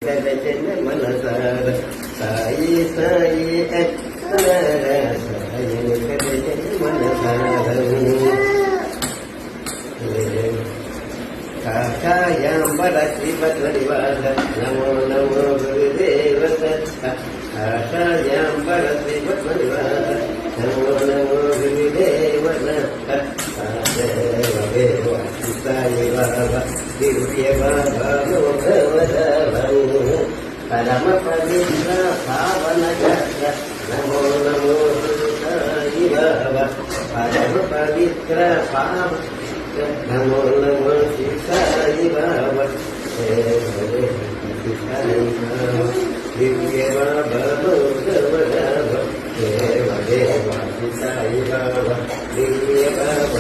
మనసార సాయి సాయి సాయి మనసార కాషాయాంబర శ్రీపద్మనివాస నమో నమో గురుదేవ కాషాయాంబర శ్రీపద్మనివాస నమో నమో గురుదేవ సాయి బాబా దివ్య బాబా పరమ పవిత్ర పావన చక్ర నమో నమో సాయి బాబా పరమ పవిత్ర పావన నమో నమో సాయి బాబా దివ్య బాబా దేవ దేవ సాయి బాబా దివ్య బాబా